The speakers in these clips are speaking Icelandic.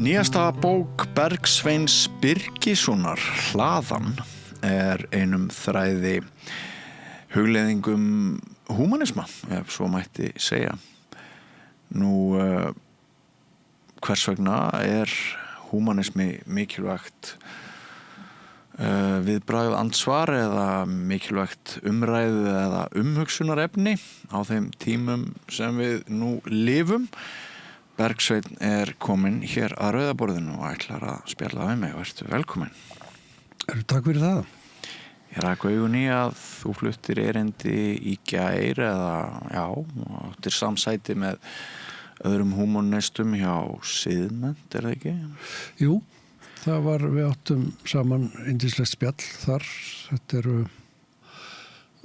Nýjasta bók Bergsveins Birgissonar, Hlaðan, einum þræði hugleiðingum húmanisma, ef svo mætti segja. Nú, hvers vegna húmanismi mikilvægt viðbragð andsvar eða mikilvægt umræðu eða umhugsunarefni á þeim tímum sem við nú lifum? Bergsveinn kominn hér að Rauðaborðinu og ætlar að spjalla við mig. Vertu velkominn. Takk fyrir það. Ég rak augun í að þú fluttir erindi í gær áttir samsæti með öðrum húmonistum hjá Siðmennt, það ekki? Jú, við áttum saman yndislegt spjall þar. Þetta eru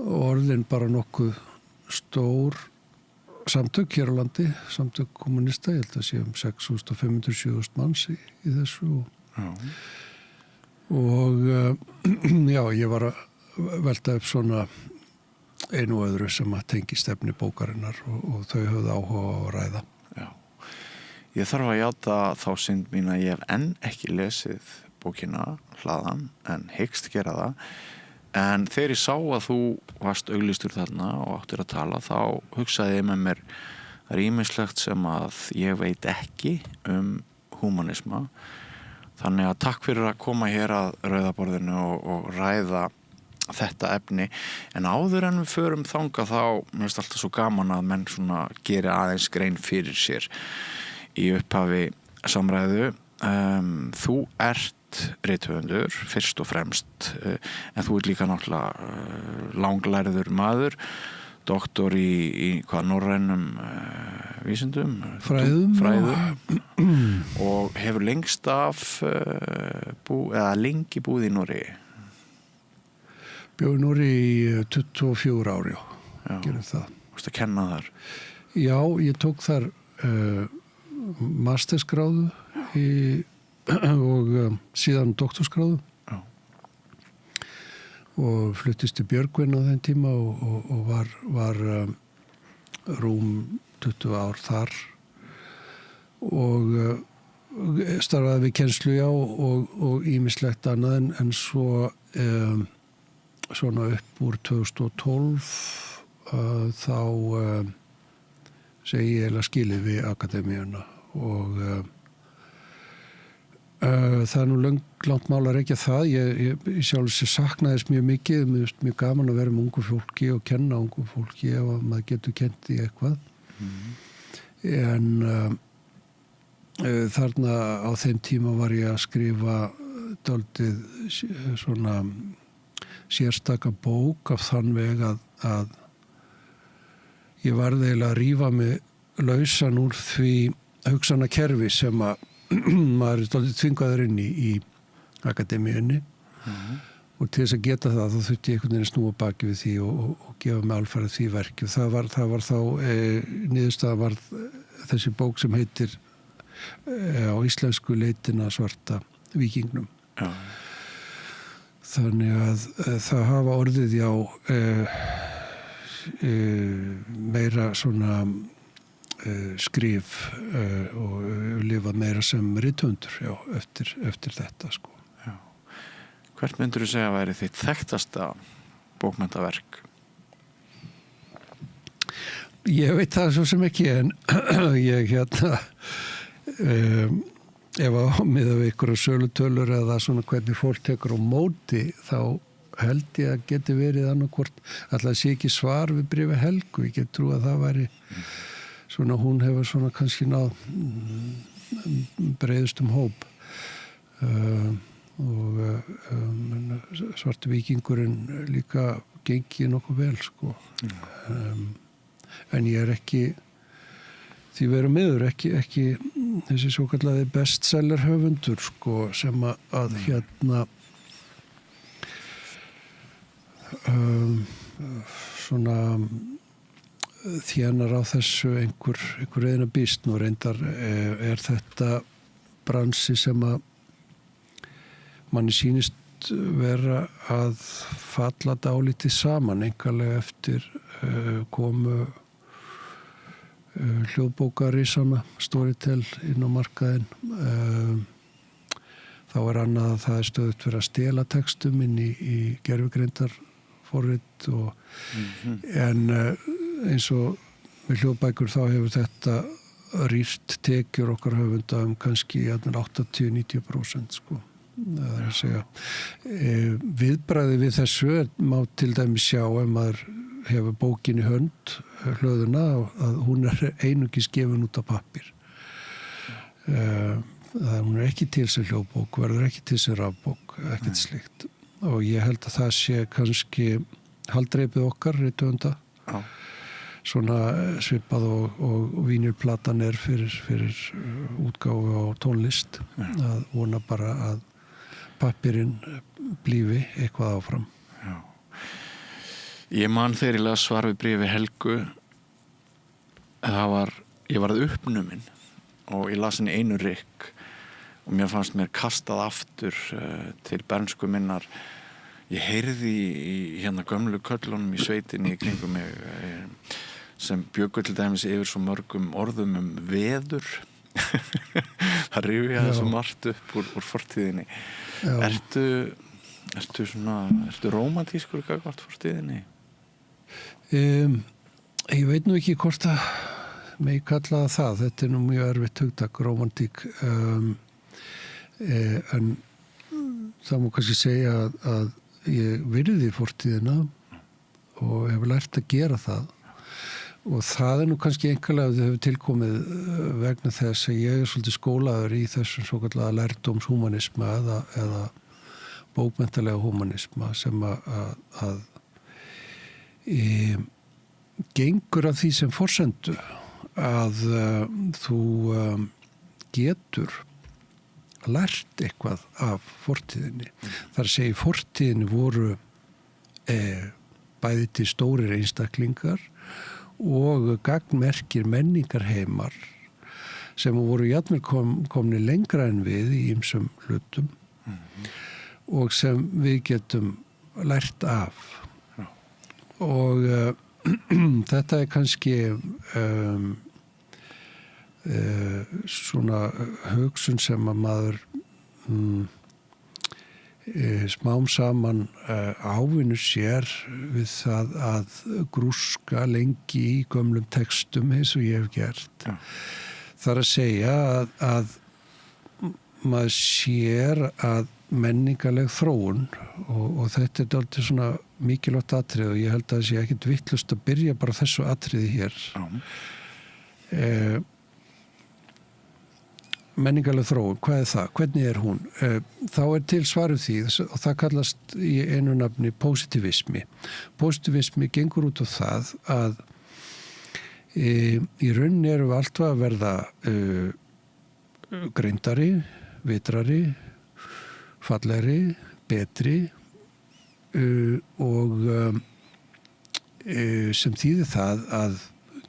orðin bara nokkuð stór samtök hér á landi, samtök kommunista, ég held að sé 6.500-7.000 manns í þessu og ég var að velta upp svona einu og öðru sem að tengi stefni bókarinnar og þau höfðu áhuga á að ræða. Já, ég þarf að játa þá synd mín að ég hef enn ekki lesið bókina Hlaðan en hyggst gera það. En þegar ég sá að þú varst auglýstur þarna og áttir að tala, þá hugsaði ég með mér ýmislegt sem að ég veit ekki húmanisma. Þannig að takk fyrir að koma hér að Rauðaborðinu og ræða þetta efni. En áður en við förum þangað þá, mér finnst alltaf svo gaman að menn svona geri aðeins grein fyrir sér í upphafi samræðu. Þú ert rithöfundur fyrst og fremst, en þú líka náttúrulega langlærður maður, doktor í norrænum vísindum, fræðum og hefur lengst af lengi búið í Noregi. Bjó í Noregi í 24 ári, gerum það. Varstu að kenna þar? Já, ég tók þar mastersgráðu og síðan doktorsgráðu og fluttist til Björgvin á þeim tíma og var rúm 20 ár þar og starfaði við kennslu og ýmislegt annað en svo svona upp úr 2012 þá segi ég skilið við akademíuna og það nú langt mál að rekja það. Ég sjálf sér saknaðist mjög mikið, mjög gaman að vera með ungu fólki og kenna ungu fólki ef maður getur kennt í eitthvað. En þarna á þeim tíma var ég að skrifa dálítið svona sérstaka bók af þann veg að ég varð eiginlega að rífa mig lausan úr því hugsanakerfi sem að maður dálítið tvingaður inn í akademíunni og til þess að geta það þá þurfti ég einhvern veginn að snúa baki við því og gefa mig alfarið því verki. Það var þá niðurstaðan var þessi bók sem heitir á íslensku Leitin að svarta víkingnum. Þannig að það hafa orðið meira svona skrif og lifað meira sem rithöfundur eftir þetta sko. Já. Hvert myndirðu segja að væri þitt þekktasta bókmenntaverk? Ég veit það svo sem ekki en ég ef að miða við ykkur sölutölur eða svona hvernig fólk tekur á móti þá held ég að geti verið annarkvort alltaf sé ekki svar við bréfi Helgu. Ég get trú að það væri svona hún hefur svona kannski náð breiðustum hóp og svarti víkingurinn líka gengið nokkuð vel sko. En ég ekki því veru miður ekki þessi svo kallaði bestseller höfundur sko sem að svona þjánar á þessu einhver eina býst nú reyndar þetta bransi sem að manni sýnist vera að falla dálítið saman einhverlega eftir komu hljóðbókarísana, Storytel inn á markaðinn. Þá annað að það stöðugt verið að stela textum inn í gervigreindarforrit en eins og með hljóðbækur þá hefur þetta rýrt tekjur okkar höfunda kannski 80-90% sko. Það að segja. Viðbragði við þessu má til dæmis sjá ef maður hefur bókin í hönd, hlöðuna, að hún einungis gefin út á pappír. Hún ekki til sem hljóðbók, verður ekki til sem rafbók, ekkert slíkt. Og ég held að það sé kannski haldreipið okkar, rithöfunda. Já. Svona svipað og vínilplatan fyrir útgáfu á tónlist. Að vona bara að pappírinn blífi eitthvað áfram. Já. Ég man þegar ég las svar við bréfi Helgu, ég varð uppnuminn og ég las henni einu rykk og mér fannst mér kastað aftur til bernsku minnar. Ég heyrði í hérna gömlu köllunum í sveitinni í kringum mig sem bjöggu til dæmis yfir svo mörgum orðum veður. Það rifjaði svo margt upp úr fortíðinni. Ertu rómantískur gagnvart fortíðinni? Ég veit nú ekki hvort að mig kallaða það. Þetta nú mjög erfitt hugtak, rómantík. En það má kannski segja að ég virði fortíðina og hefur lært að gera það. Og það nú kannski einhverlega að það hefur tilkomið vegna þess að ég svolítið skólaður í þessum svokallaða lærdómshumanisma eða bókmenntalega humanisma sem að gengur af því sem forsendu að þú getur lært eitthvað af fortíðinni. Það að segja, í fortíðinni voru bæði til stórir einstaklingar og gagnmerkir menningarheimar sem voru jafnvel komni lengra en við í ýmsum hlutum og sem við getum lært af. Og þetta kannski svona hugsun sem að maður smám saman ávinnur sér við það að grúska lengi í gömlum textum eins og ég hef gert. Ja. Það að segja að maður sér að menningarleg þróun og þetta dálítið svona mikilvægt atriði og ég held að það sé ekkert vittlust að byrja bara þessu atriði hér. Menningarleg þróun, hvað það? Hvernig hún? Þá til svarið því og það kallast í einu nafni positivismi. Positivismi gengur út á það að í rauninni erum við alltaf að verða greindari, vitrari, fallegri, betri og sem þýðir það að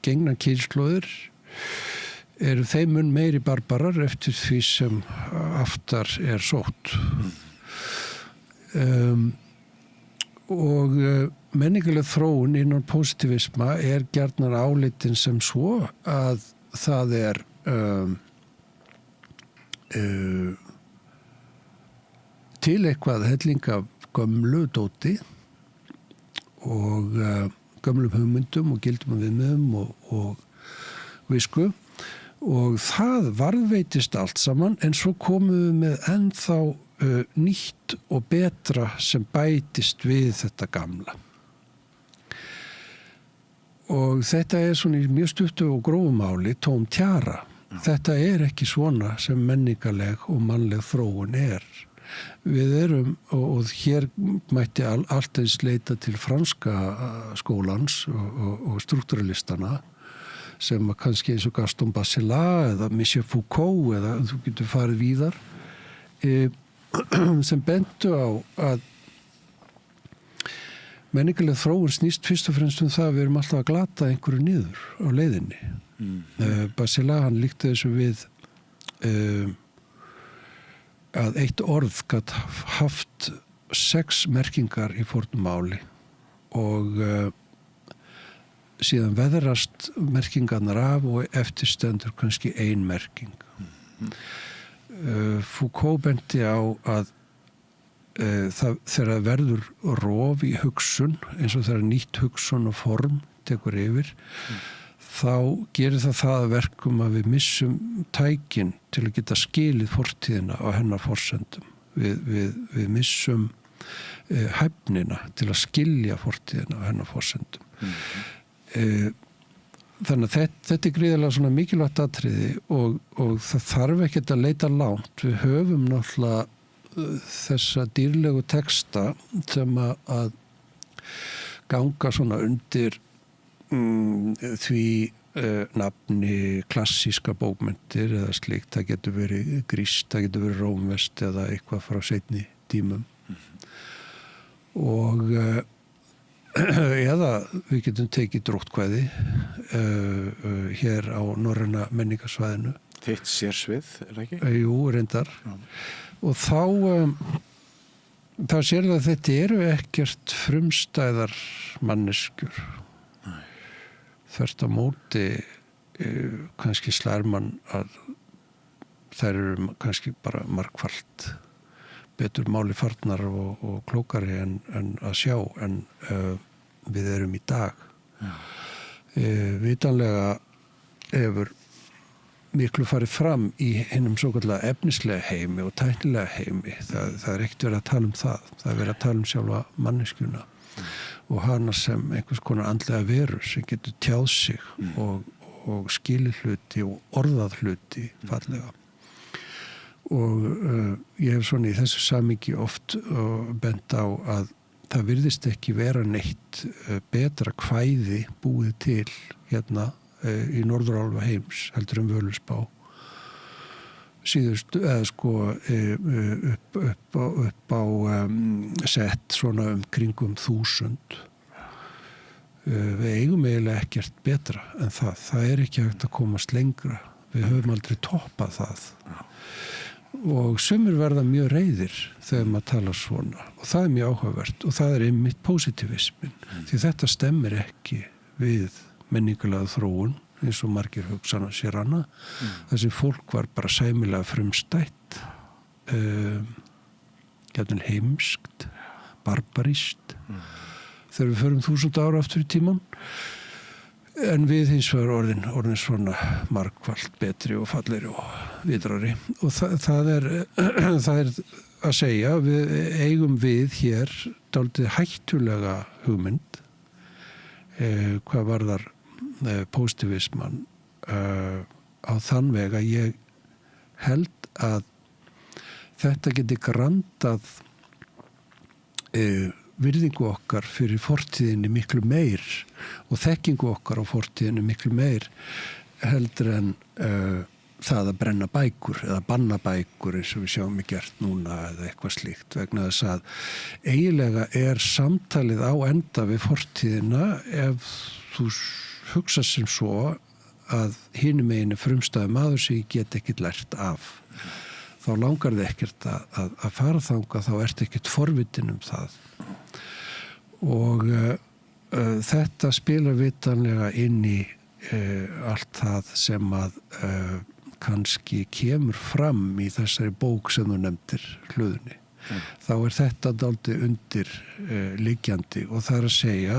gengna kynslóðir eru þeim mun meiri barbarar eftir því sem aftar sótt. Og menningarleg þróun innan positivisma gjarnan álitin sem svo að það til eitthvað helling af gömlu dóti og gömlum hugmyndum og gildum og viðmiðum og visku og það varðveitist allt saman en svo komum við með ennþá nýtt og betra sem bætist við þetta gamla. Og þetta svona í mjög stuttu og grófumáli tóm tjara. Þetta ekki svona sem menningarleg og mannleg þróun Við erum, og hér mætti allt eins leita til franska skólans og struktúralistana sem kannski eins og Gaston Bachelard eða Michel Foucault eða þú getur farið víðar sem bentu á að menningarleg þróun snýst fyrst og fremst það að við erum alltaf að glata einhverju niður á leiðinni. Bachelard hann líkti þessu við að eitt orð gat haft 6 merkingar í fornu máli og síðan veðrast merkingarnar af og eftir stendur kannski ein merking. Foucault benti á að þegar verður rof í hugsun, eins og þegar nýtt hugsun og form tekur yfir, þá gerir það að verkum að við missum tækin til að geta skilið fortíðina á hennar forsendum. Við missum hæfnina til að skilja fortíðina á hennar forsendum. Þannig að þetta gríðarlega svona mikilvægt atriði og það þarf ekkert að leita langt. Við höfum náttúrulega þessa dýrlegu texta sem að ganga svona undir því nafni klassíska bókmenntir eða slíkt. Það getur verið grískt, það getur verið rómverskt eða eitthvað frá seinni tímum. Og eða við getum tekið dróttkvæði hér á norræna menningarsvæðinu. Þitt sérsvið, er það ekki? Jú, reyndar. Já. Og þá sér það að þetta eru ekkert frumstæðar manneskjur. Þvert á móti kannski slær mann að þær eru kannski bara margfalt betur máli farnar og klókari en að sjá en við erum í dag. Vitanlega hefur miklu farið fram í hinum svokallega efnislega heimi og tæknilega heimi. Það er ekkert verið að tala um það. Það er verið að tala um sjálfa manneskjuna og hana sem einhvers konar andlega veru sem getur tjáð sig og skilið hluti og orðað hluti fallega. Og ég hef svona í þessu samhengi oft bent á að það virðist ekki vera neitt betra kvæði búið til hérna í norðurálfa heims heldur Völuspá síðust eða sko upp á sett svona kringum 1000. Við eigum eiginlega ekkert betra en það er ekki hægt að komast lengra. Við höfum aldrei toppað það. Og sumir verða mjög reiðir þegar maður talar svona og það er mjög áhugavert og það er einmitt positivismin því þetta stemmir ekki við menningulega þróun eins og margir hugsana sér hana þessi fólk var bara sæmilega frumstætt gætun heimskt barbarískt þegar við förum 1000 ára aftur í tímann en við hins vegar orðin svona margfalt betri og fallegri og vitrari og það er að segja við eigum við hér dálítið hættulega hugmynd hvað varðar positivisman á þann veg að ég held að þetta geti grandað virðingu okkar fyrir fortíðinni miklu meir og þekkingu okkar á fortíðinni miklu meir heldur en það að brenna bækur eða banna bækur eins og við sjáum gert núna eða eitthvað slíkt vegna þess að eiginlega er samtalið á enda við fortíðina ef þú hugsa sem svo að hinum megin frumstæði maður sem ég get ekkert lært af þá langar þið ekkert að fara þangað þá ert ekkert forvitin það og þetta spilar vitanlega inn í allt það sem að kannski kemur fram í þessari bók sem þú nefndir Hlöðunni. Þá er þetta dálítið undir liggjandi og það er að segja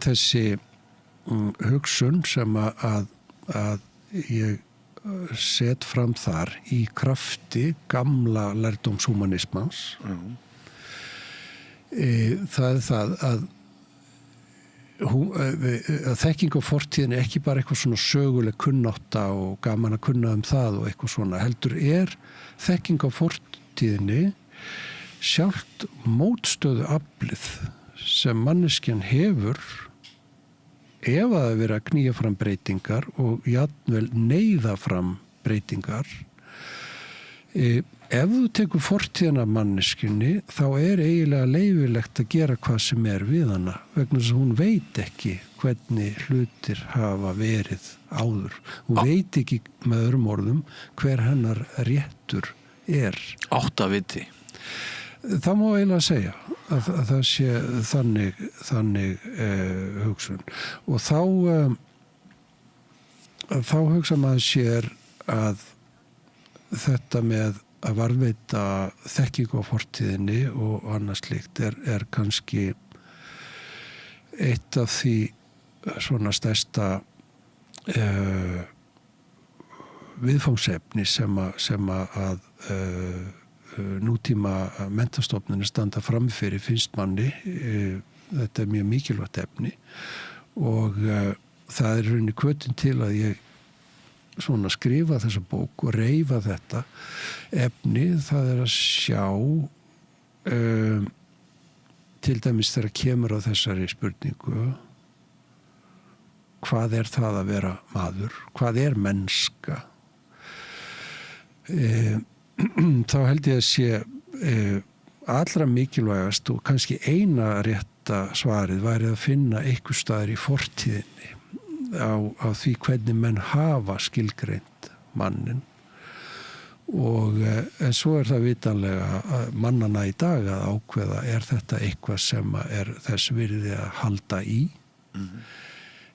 þessi hugsun sem að ég set fram þar í krafti gamla lærdómshúmanismans það er það að þekking á fortíðinni er ekki bara eitthvað svona söguleg kunnátta og gaman að kunna það og eitthvað svona heldur er þekking á fortíðinni sjálft mótstöðu aflið sem manneskjan hefur ef að það vera að knýja fram breytingar og jafnvel neyða fram breytingar ef þú tekur fortíðina af manneskjunni þá er eiginlega leyfilegt að gera hvað sem er við hana vegna þess að hún veit ekki hvernig hlutir hafa verið áður. Hún veit ekki með öðrum orðum hver hennar réttur er. Áttaviti. Það má eiginlega segja að það sé þannig hugsun og þá hugsa maður sér að þetta með að varðveita þekkingu á fortíðinni og annað slíkt er kannski eitt af því svona stærsta viðfangsefni sem að nútíma menntastofnunir standa framfyrir finnst manni. Þetta mjög mikilvægt efni og það rauninni hvötin til að ég svona skrifa þessa bók og reifa þetta efni. Það að sjá til dæmis þegar kemur á þessari spurningu hvað það að vera maður? Hvað mennska? Þá held ég að sé allra mikilvægast og kannski eina rétta svarið væri að finna einhvers staðar í fortíðinni á því hvernig menn hafa skilgreint mannin og en svo það vitanlega mannana í dag að ákveða þetta eitthvað sem þess virði að halda í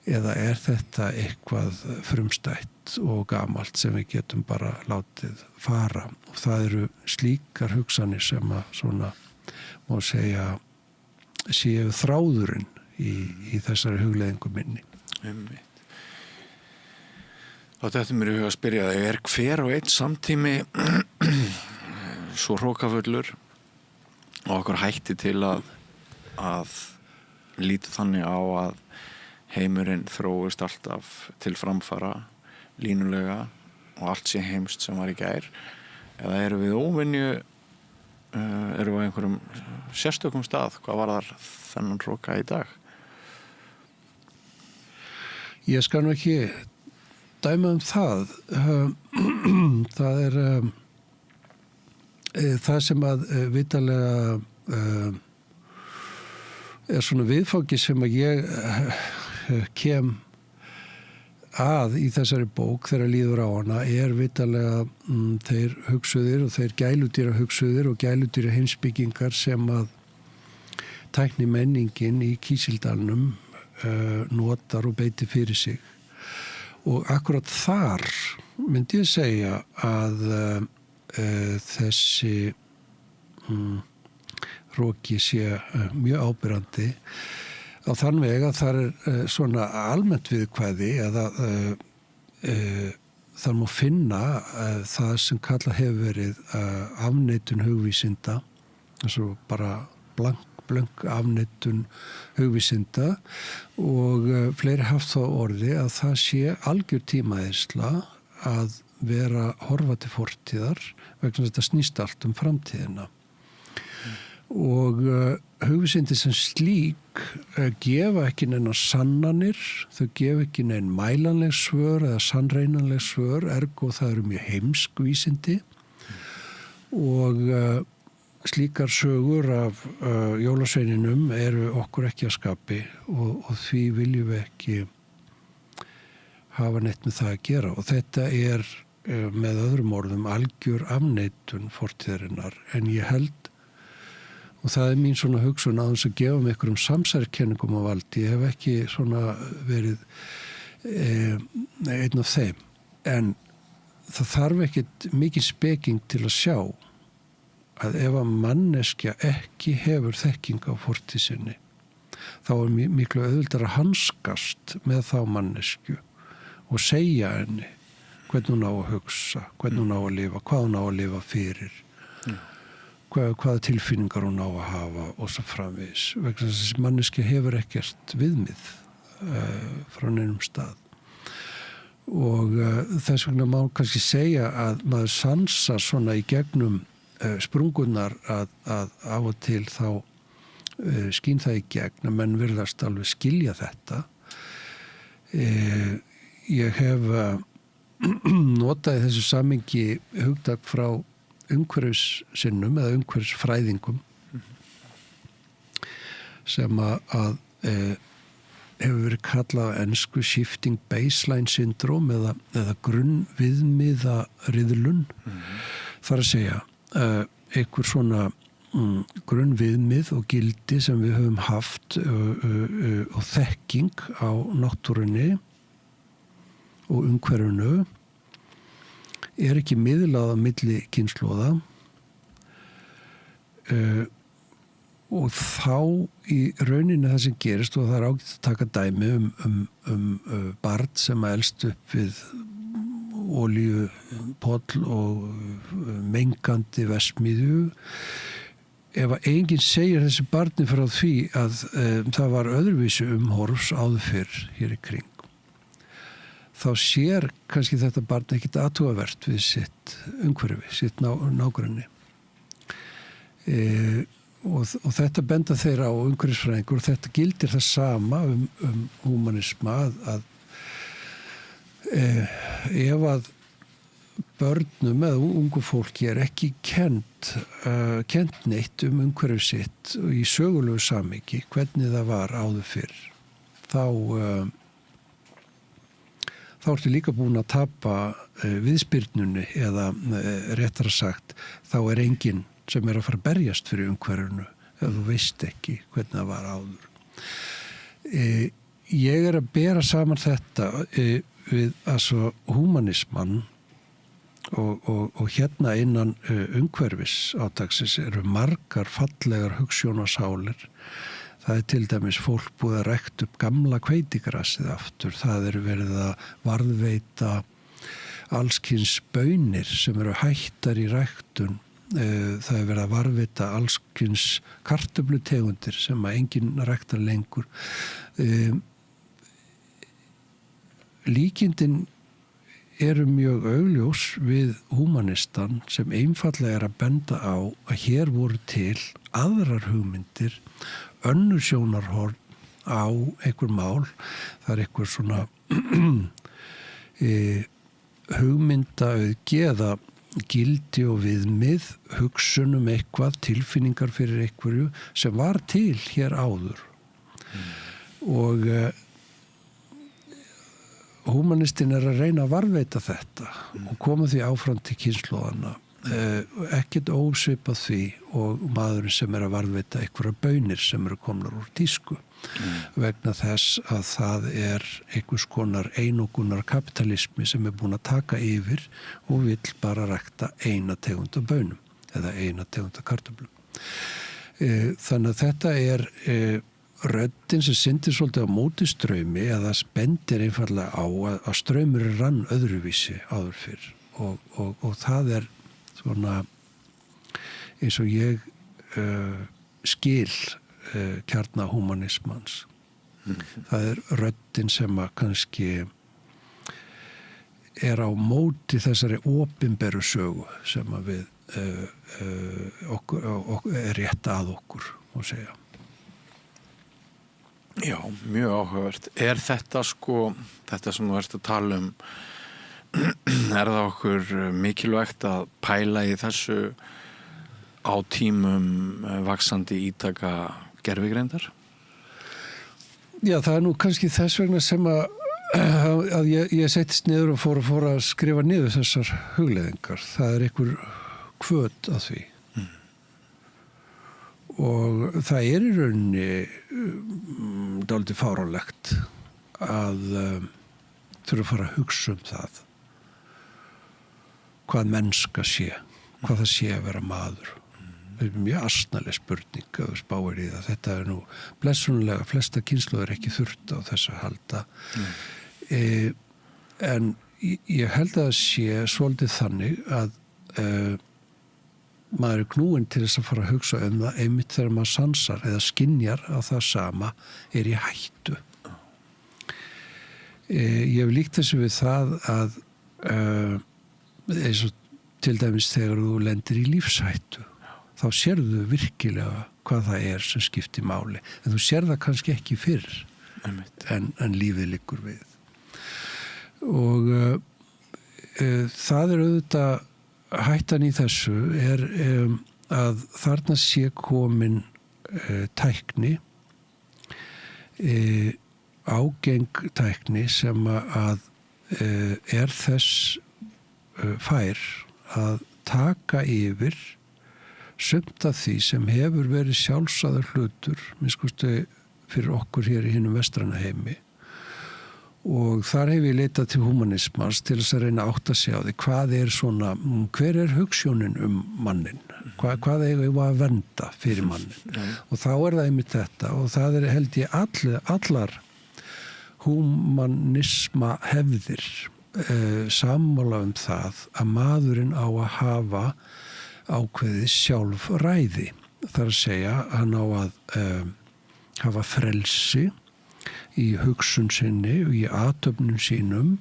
eða þetta eitthvað frumstætt og gamalt sem við getum bara látið fara og það eru slíkar hugsanir sem að svona má segja séu þráðurinn í þessari hugleiðingu minni. Þá þetta mér í huga að spyrja þig, hver og einn samtími svo hrókafullur og okkur hætti til að líta þannig á að heimurinn þróist alltaf til framfara línulega og allt sé heimst sem var í gær eða eru við óvenju eru við á einhverjum sérstökum stað hvað var þar þennan hróka í dag? Ég skal nú ekki dæma það það það sem að vitanlega svona viðfangi sem að ég kem að í þessari bók þegar líður á hana vitanlega þeir hugsuðir og þeir gæludýra hugsuðir og gæludýra heimsbyggingar sem að tækni menningin í Kísildalnum notar og beitir fyrir sig og akkurat þar myndi ég segja að þessi hroki sé mjög ábyrrandi á þann veg að það svona almennt viðkvæði eða þar má finna það sem kallað hefur verið afneitun hugvísinda, altså bara blönk afneitun hugvísinda og fleiri haft þá orði að það sé algjör tímaeyðsla að vera horfa til fortíðar vegna þess að þetta snýst allt framtíðina. Og hugvísindi sem slík gefa ekki neina sannanir, þau gefa ekki neina mælanleg svör eða sannreinanleg svör, ergo það eru mjög heimsk vísindi og slíkar sögur af jólasveininum eru okkur ekki að skapi og því viljum við ekki hafa neitt með það að gera og þetta með öðrum orðum algjör afneitun fortíðarinnar en ég held og það mín svona hugsun að þess að gefa mig einhverjum samsærkenningum á valdi. Ég hef ekki svona verið einn af þeim. En það þarf ekkit mikið speking til að sjá að ef að manneskja ekki hefur þekking á fortíð sinni, þá miklu auðvitað að hanskast með þá manneskju og segja henni hvernig hún á að hugsa, hvernig hún á að lifa, hvað hún á að lifa fyrir. Hvaða tilfinningar hún á að hafa og svo framvegis. Vegna þessi manneski hefur ekkert viðmið frá neinum stað. Og þess vegna má kannski segja að maður sansar svona í gegnum sprungunar að á og til þá skín það í gegn að menn virðast alveg skilja þetta. Ég hef notað í þessu samhengi hugtak frá umhverfissinnum eða umhverfisfræðingum sem að hefur verið kallað á ensku shifting baseline syndrome eða grunnviðmiðariðlun. Þar að segja einhver svona grunnviðmið og gildi sem við höfum haft og þekking á náttúrunni og umhverfinu ekki miðlað á milli kynslóða og þá í rauninni það sem gerist og það ágætt að taka dæmi barn sem elst upp við olíupoll og mengandi verksmiðju. Ef enginn segir þessi barni frá því að það var öðruvísi umhorfs áður fyrr hér í kring, þá sér kannski þetta barn ekkit athugavert við sitt umhverfi, sitt nágranni. Og þetta benda þeirra á umhverfisfræðingur og þetta gildir það sama humanisma að ef að börnum eða ungu fólki ekki kennt neitt umhverfi sitt og í sögulegu samhengi hvernig það var áður fyrr, þá ertu líka búin að tapa viðspyrnunni eða réttara sagt, þá enginn sem að fara að berjast fyrir umhverfinu ef þú veist ekki hvernig það var áður. Ég að bera saman þetta við altså humanisman og hérna innan umhverfis átaksins eru margar fallegar hugsjónasálir. Það til dæmis fólk búið að rækta upp gamla hveitigrasið aftur. Það verið að varðveita allskyns baunir sem eru hættar í ræktun. Það verið að varðveita allskyns kartöflutegundir sem að enginn ræktar lengur. Líkindin eru mjög augljós við humanistan sem einfallega að benda á að hér voru til aðrar hugmyndir, önnur sjónarhorn á einhver mál. Það einhver svona hugmyndaauðgi eða gildi og viðmið, hugsunum eitthvað, tilfinningar fyrir einhverju sem var til hér áður. Og humanistinn að reyna að varðveita þetta og koma því áfram til kynslóðana. Ekkert ósvipað því og maðurinn sem að varðveita einhverja baunir sem eru komnar úr tísku vegna þess að það einhvers konar einokunar kapitalismi sem búin að taka yfir og vill bara rækta eina tegund af baunum eða eina tegund af kartöflum. Þannig að þetta röddin sem syndir svolítið á móti straumi eða bendir einfallega á að straumur rann öðruvísi áður fyrr og það svona eins og ég skil kjarnahumanismans. Það röddin sem að kannski á móti þessari opinberu sögu sem að við okkur rétt að okkur og segja. Já, mjög áhugavert. Þetta þetta sem þú ert að tala það okkur mikilvægt að pæla í þessu á tímum vaxandi ítaka gervigreindar? Já, það nú kannski þess vegna sem að ég settist niður og fór að skrifa niður þessar hugleiðingar. Það einhver hvöt að því. Og það í rauninni dálítið fáránlegt að þurfa að fara að hugsa það hvað mennska sé, hvað það sé að vera maður. Það mjög asnaleg spurning að þú spáir í það. Þetta nú blessunlega flesta kynslóðir ekki þurft á þess að halda. En ég held að það sé svolítið þannig að maður knúinn til þess að fara að hugsa það einmitt þegar maður sansar eða skynjar að það sama í hættu. Ég hef líkt þessu við það að eins og til dæmis þegar þú lendir í lífshættu þá sérðu virkilega hvað það sem skiptir máli. En þú sér það kannski ekki fyrr en lífið liggur við. Og það auðvitað hættan í þessu að þarna sé komin tækni, ágeng tækni sem að þess fær að taka yfir sumt af því sem hefur verið sjálfsagður hlutur, miskustu fyrir okkur hér í hinum vestræna heimi. Og þar hef ég leitað til humanismans til þess að reyna að átta sig á því hver er hugsjónin mannin? Hvað eigum við að vernda fyrir mannin? Og þá er það einmitt þetta og það er held ég allar humanisma hefðir sammála það að maðurinn á að hafa ákveðið sjálfræði. Það að segja, hann á að hafa frelsi í hugsun sinni og í athöfnum sínum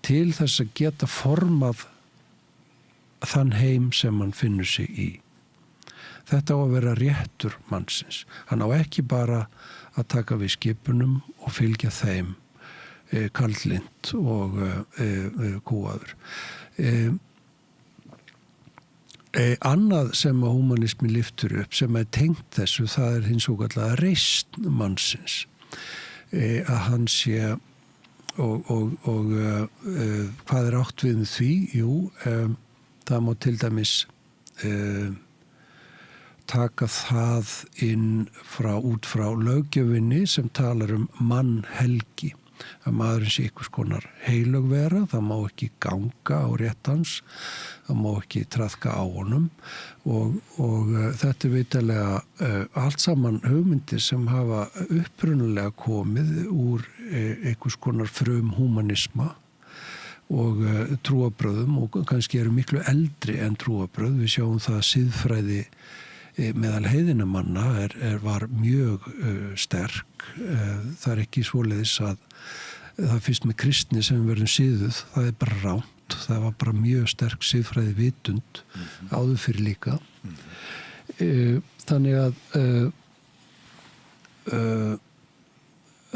til þess að geta formað þann heim sem hann finnur sig í. Þetta á að vera réttur mannsins. Hann á ekki bara að taka við skipunum og fylgja þeim kaldlynt og kúaður. Annað sem að humanismi lyftur upp sem er tengt þessu, það er hins svokallaða reisn mannsins. Að hann sé og hvað er átt við með því? Jú, það má til dæmis taka það út frá löggjöfinni sem talar mannhelgi. Að maðurinn sé einhvers konar heilög vera, það má ekki ganga á rétt hans, það má ekki traðka á honum og þetta er vitalega allt saman hugmyndir sem hafa upprunalega komið úr einhvers konar humanisma og trúarbrögðum og kannski eru miklu eldri en trúarbrögð. Við sjáum það að siðfræði meðal heiðinamanna var mjög sterk. Það er ekki svoleiðis að það fyrst með kristni sem við verðum siðuð, það er bara ránt. Það var bara mjög sterk siðfræði vitund áður fyrir líka. Þannig að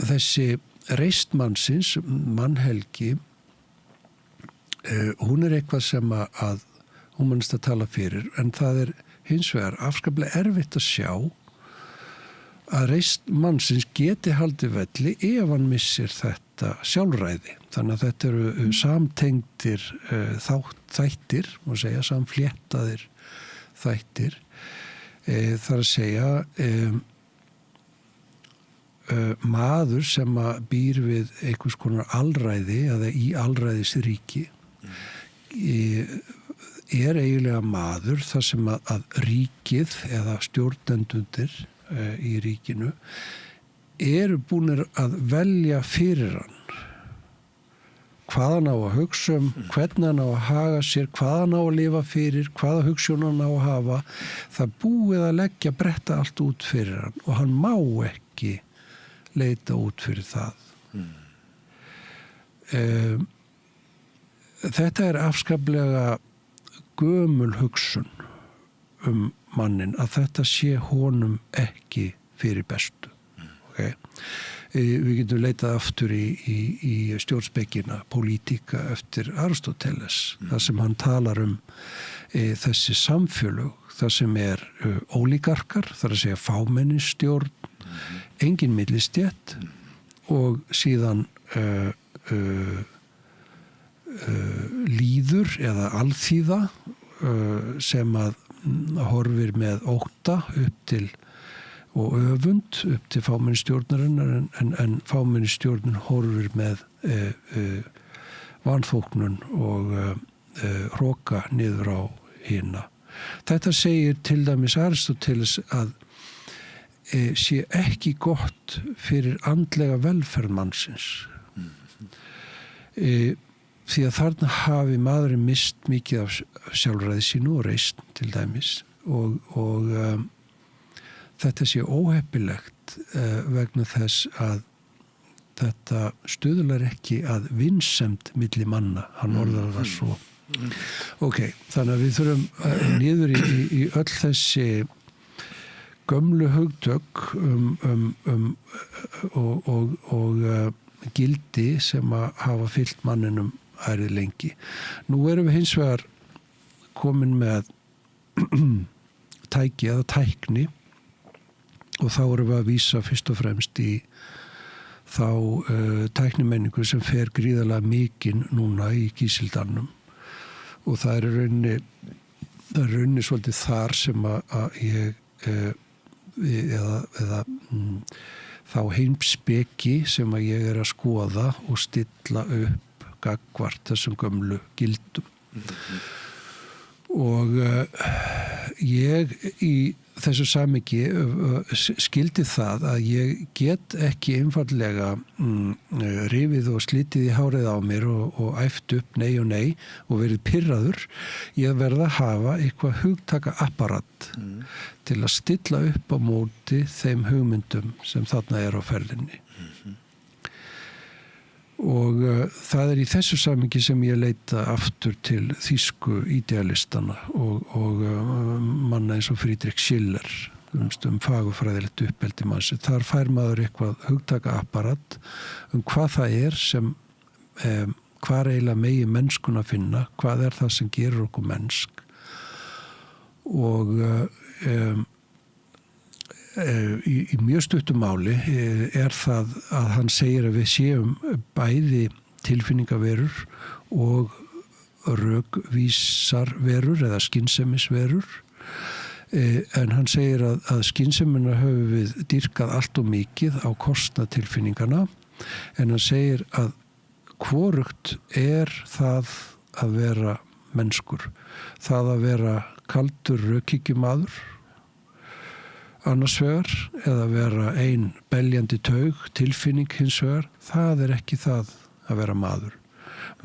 þessi reistmannsins, mannhelgi, hún er eitthvað sem að humanista tala fyrir, en það er hins vegar afskaplega erfitt að sjá að reisn mannsins geti haldið velli ef hann missir þetta sjálfræði. Þannig að þetta eru samtengdir þættir, má segja, samfléttaðir þættir. Það að segja maður sem að býr við einhvers konar alræði eða í alræðisríki er eiginlega maður þar sem að ríkið eða stjórnendundir í ríkinu eru búnir að velja fyrir hann hvað hann á að hugsa hvernig hann á að haga sér, hvað hann á að lifa fyrir, hvaða hugsun hann á að hafa. Það búið að leggja bretta allt út fyrir hann og hann má ekki leita út fyrir það. Þetta er afskaplega gömul hugsun mannin að þetta sé honum ekki fyrir bestu. Okay? Við getum leitað aftur í stjórnspekina, politíka eftir Aristoteles, þar sem hann talar þessi samfélög, þar sem er ólígarkar, þar að segja fámennisstjórn, engin millistétt og síðan líður eða alþýða sem að horfir með ótta upp til og öfund upp til fámennisstjórnarinnar en fámennisstjórnin horfir með vanþóknun og hroka niður á hina. Þetta segir til dæmis Aristoteles að sé ekki gott fyrir andlega velferð mannsins. Því að þarna hafi maðurinn mist mikið af sjálfræði sínu og reisn til dæmis og þetta sé óheppilegt vegna þess að þetta stuðlar ekki að vinsemd milli manna, hann orðar það svo. Ok, þannig að við þurfum niður í öll þessi gömlu hugtök og gildi sem að hafa fyllt manninum ærið lengi. Nú erum við hins vegar komin með tæki eða tækni og þá erum við að vísa fyrst og fremst í þá tæknimenningu sem fer gríðarlega mikinn núna í Kísildalnum og það er rauninni það er runni svolítið þar sem að ég þá heimspeki sem að ég að skoða og stilla upp gagnvart þessum gömlu gildum. Og ég í þessu samhengi skildi það að ég get ekki einfaldlega rifið og slitið í hárið á mér og æft upp nei og nei og verið pirraður. Ég verð að hafa eitthvað hugtaka apparat til að stilla upp á móti þeim hugmyndum sem þarna á ferðinni. Og það í þessu samhengi sem ég leita aftur til þýsku idealistana og manna eins og Friedrich Schiller fagurfræðilegt uppeldi mannsins. Þar fær maður eitthvað hugtaka apparat hvað það sem hvað eiginlega megi mennskuna finna, hvað það sem gerir okkur mennsk. Og í mjög stuttum máli það að hann segir að við séum bæði tilfinningaverur og rökvísar verur eða skynsemisverur, en hann segir að skynsemina höfum við dýrkað allt og mikið á kostnað tilfinningana, en hann segir að hvorugt það að vera mennskur, það að vera kaldur rökhyggjumaður annars vegar, eða vera ein beljandi taug, tilfinning hins vegar, það ekki það að vera maður.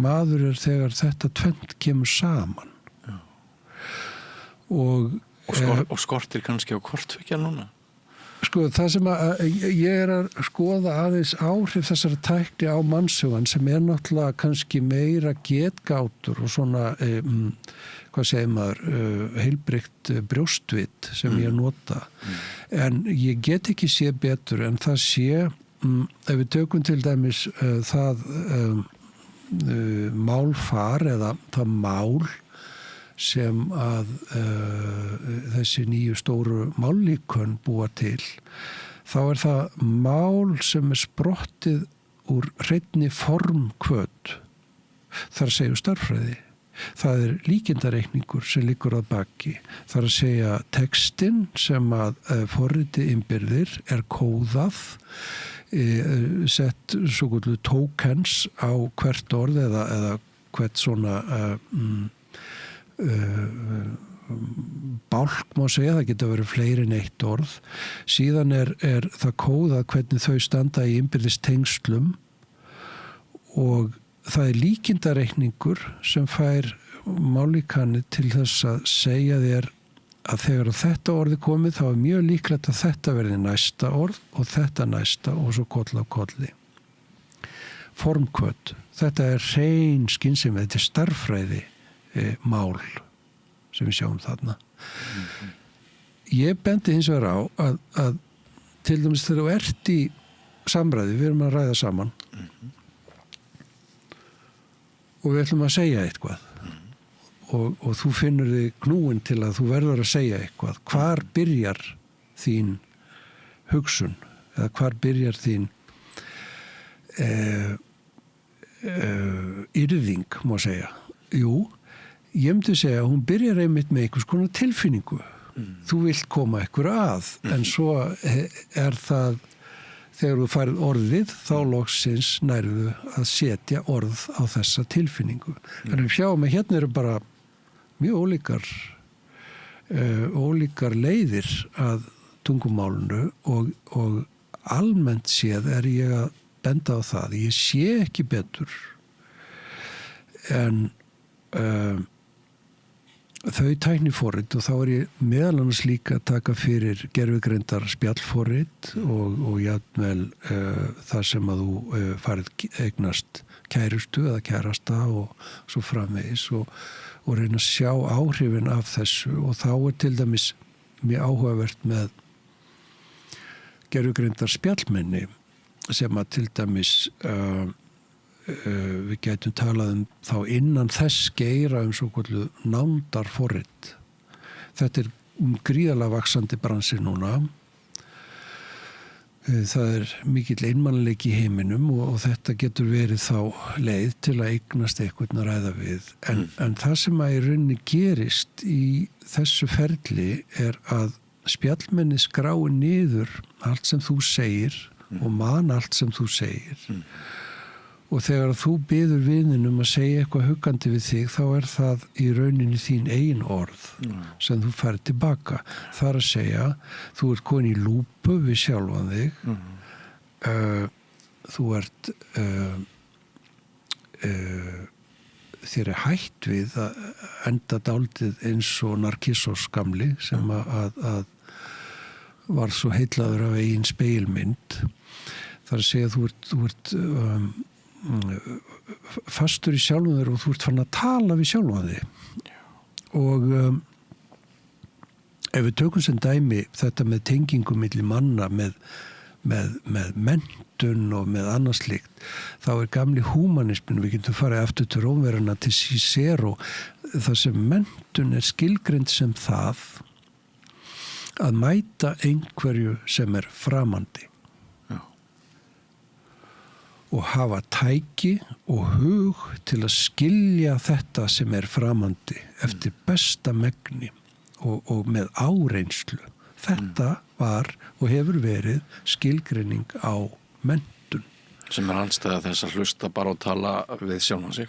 Maður þegar þetta tvennt kemur saman. Já. Og skortir kannski á kortveikja núna? Sko, það sem ég að skoða aðeins áhrif þessara tækni á mannshugan sem náttúrulega kannski meira getgátur og svona, hvað segir maður, heilbrigt brjóstvit sem ég nota. En ég get ekki séð betur en það sé, ef við tökum til dæmis það málfar eða það mál sem að þessi nýju stóru mállíkön búa til, þá það mál sem sprottið úr hreinni formkvöt, þar segju stærðfræði. Það líkindareikningur sem liggur að baki. Það að segja textin sem að forritið innbyrðir kóðað, sett svo kallu tokens á hvert orð eða hvert svona bálk má segja, það geta verið fleiri en eitt orð. Síðan það kóðað hvernig þau standa í innbyrðis tengslum og það líkindareikningur sem fær mállíkanið til þess að segja þér að þegar þetta orði komið þá mjög líklegt að þetta verði næsta orð og þetta næsta og svo koll af kolli. Formkvöt, þetta hrein skynsemi, þetta stærðfræði mál sem við sjáum þarna. Ég bendi hins vegar á að til dæmis þegar þú ert í samræði, við erum að ræða saman og við ætlum að segja eitthvað og þú finnur þig knúin til að þú verður að segja eitthvað. Hvar byrjar þín hugsun eða hvar byrjar þín yrðing, má segja? Jú, ég myndi segja að hún byrjar einmitt með einhvers konar tilfinningu. Þú vilt koma einhver að, en svo það þegar þú færið orðið, þá loksins nærðu að setja orð á þessa tilfinningu. Þannig að sjáum að hérna eru bara mjög ólíkar leiðir að tungumálinu og almennt séð ég að benda á það. Ég sé ekki betur en þau tækniforrit og þá ég meðal annars líka að taka fyrir gervigreindar spjallforrit og jafnvel það sem að þú farið eignast kærustu eða kærasta og svo framvegis og reyna að sjá áhrifin af þessu og þá til dæmis mjög áhugavert með gervigreindar spjallmenni sem að til dæmis við gætum talað þá innan þess geira svo kallu nándarforrit. Þetta gríðarlega vaxandi bransi núna. Það mikill einmannleiki í heiminum og þetta getur verið þá leið til að eignast einhvern að ræða við. En það sem að í rauninni gerist í þessu ferli að spjallmenni skrái niður allt sem þú segir og man allt sem þú segir. Og þegar þú biður vininum að segja eitthvað huggandi við þig, þá það í rauninni þín eigin orð sem þú færð tilbaka. Það að segja, þú ert komin í lúpu við sjálfan þig, þú ert þér hætt við að enda dálítið eins og Narkissos gamli sem að var svo heillaður af eigin spegilmynd. Það að segja, þú ert fastur í sjálfum þér og þú ert farin að tala við sjálfan þig. Og ef við tökum sem dæmi þetta með tengingu milli manna með menntun og með annars slíkt, þá gamli húmanismin, við getum farið aftur til Rómverjana til Cicero, það sem menntun skilgreind sem það að mæta einhverju sem framandi og hafa tæki og hug til að skilja þetta sem framandi eftir besta megni og með áreynslu. Þetta var og hefur verið skilgreining á menntun. Sem andstæða þess að hlusta bara og tala við sjálfan sig.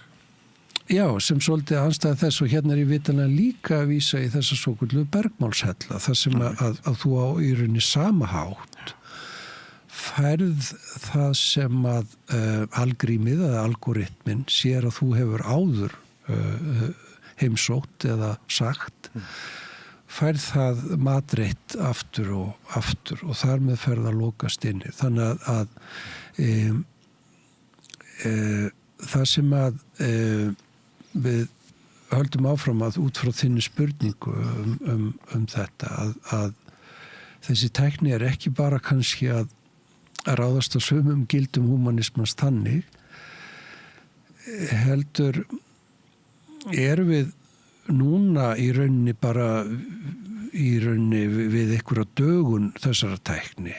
Já, sem svolítið andstæða þess og hérna ég vitanlega líka að vísa í þessa svokölluðu bergmálshella, það sem að þú á í rauninni sama hátt færð það sem að algrímið eða algoritminn sér að þú hefur áður heimsótt eða sagt, færð það matreitt aftur og þar með ferð að lokast inni. Þannig að það sem að við höldum áfram að út frá þinni spurningu þetta að þessi tækni ekki bara kannski að ráðast á sömum gildum húmanismans þannig, heldur við núna í rauninni bara við einhverja dögun þessara tækni.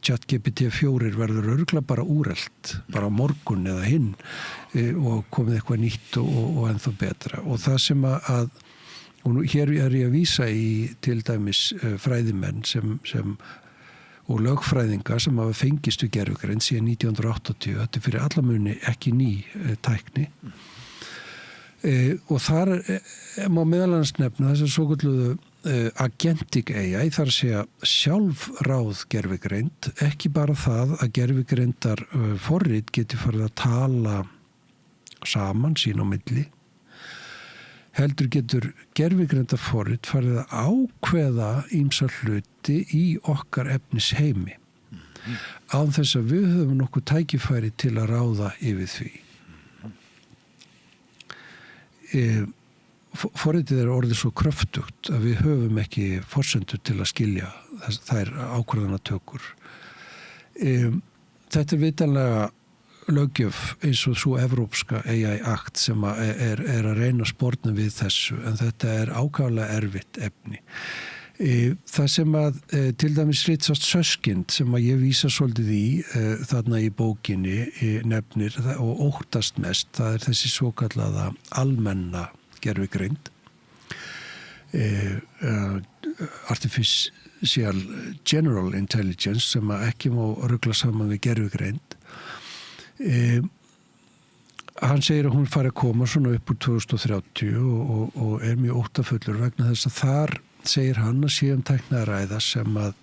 ChatGPT-4 verður örugglega bara úrelt, bara morgun eða hinn og komið eitthvað nýtt og ennþá betra. Og það sem og hér ég að vísa í til dæmis fræðimenn sem og lögfræðinga sem hafa fengist við gervigreind síðan 1980. Þetta fyrir alla muni ekki ný tækni. Og þar má meðal annars nefna þess að svokölluðu agentic AI, þar að segja sjálfráð gervigreind, ekki bara það að gervigreindar forrit geti farið að tala saman sín á milli, heldur getur gervigreindar forrit farið að ákveða ýmsa hluti í okkar efnis heimi án þess að við höfum nokkuð tækifæri til að ráða yfir því. Forritið orðið svo kröftugt að við höfum ekki forsendur til að skilja þær ákvarðanatökur. Þetta vitanlega löggjöf eins og svo evrópska AI Act sem að reyna að sporna við þessu, en þetta ákaflega erfitt efni. Það sem að til dæmis Richard Susskind sem að ég vísa svolítið í þarna í bókinni nefnir og óttast mest, það þessi svokallaða almenna gervigreind, Artificial General Intelligence, sem að ekki má rugla saman við gervigreind. Hann segir að hún fari að koma svona upp úr 2030 og mjög óttafullur vegna þess að þar segir hann að sé tækni að ræða sem að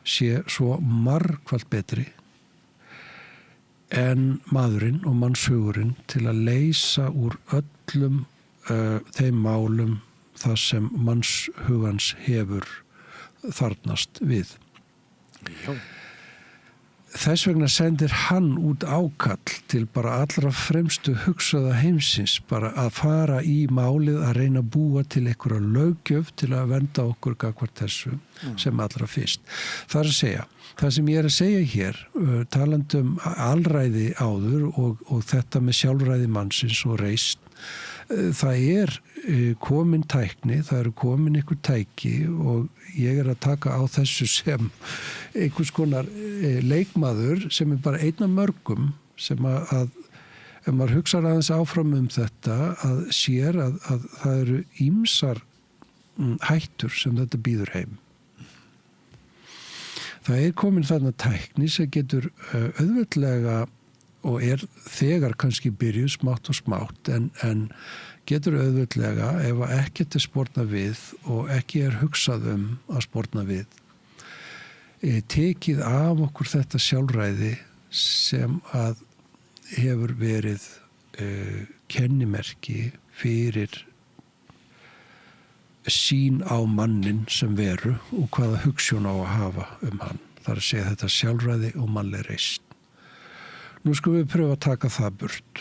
sé svo margfalt betri en maðurinn og mannshugurinn til að leysa úr öllum þeim málum það sem mannshugans hefur þarnast við. Já. Þess vegna sendir hann út ákall til bara allra fremstu hugsaða heimsins, bara að fara í málið að reyna að búa til einhverja löggjöf til að vernda okkur gagnvart þessu sem allra fyrst. Það að segja, það sem ég að segja hér, talandi alræði áður og þetta með sjálfræði mannsins og reisn, það komin tækni, það eru komin einhver tæki og ég að taka á þessu sem einhvers konar leikmaður sem bara einn af mörgum sem að ef maður hugsar aðeins áfram þetta að sér að það eru ýmsar hættur sem þetta býður heim. Það komin þarna tækni sem getur auðveldlega og þegar kannski byrjuð smátt og smátt en getur auðveldlega ef ekkert sporna við og ekki hugsað að sporna við tekið af okkur þetta sjálfræði sem að hefur verið kennimerki fyrir sín á mannin sem veru og hvaða hugsjón á að hafa hann. Það að segja þetta sjálfræði og mannleg reisn. Nú skulum við pröfa að taka það burt.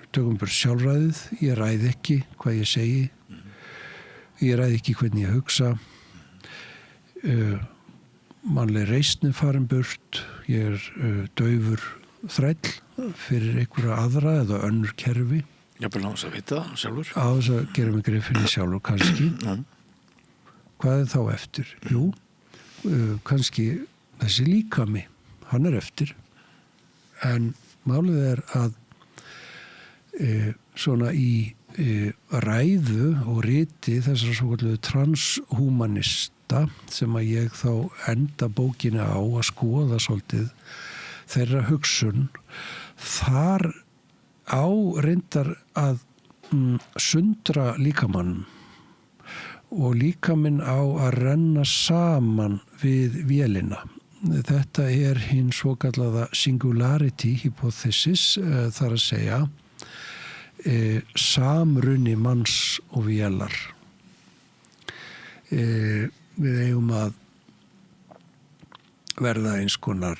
Við tökum burt sjálfræðið, ég ræði ekki hvað ég segi, ég ræði ekki hvernig ég hugsa, mannleg reisn farin burt, ég daufur þræll fyrir einhverja aðra eða önnur kerfi. Jafnvel á þess að vita það sjálfur. Á þess að gera mig greið fyrir sjálfur kannski. Hvað þá eftir? Jú, kannski þessi líkami, hann eftir. En málið að svona í ræðu og riti þessar svokölluðu transhumanista sem að ég þá enda bókina á að skoða svolítið þeirra hugsun, þar á reyndar að sundra líkamann og líkaminn á að renna saman við vélina. Þetta hinn svokallaða singularity hypothesis, þar að segja samruni manns og vélar. Við eigum að verða eins konar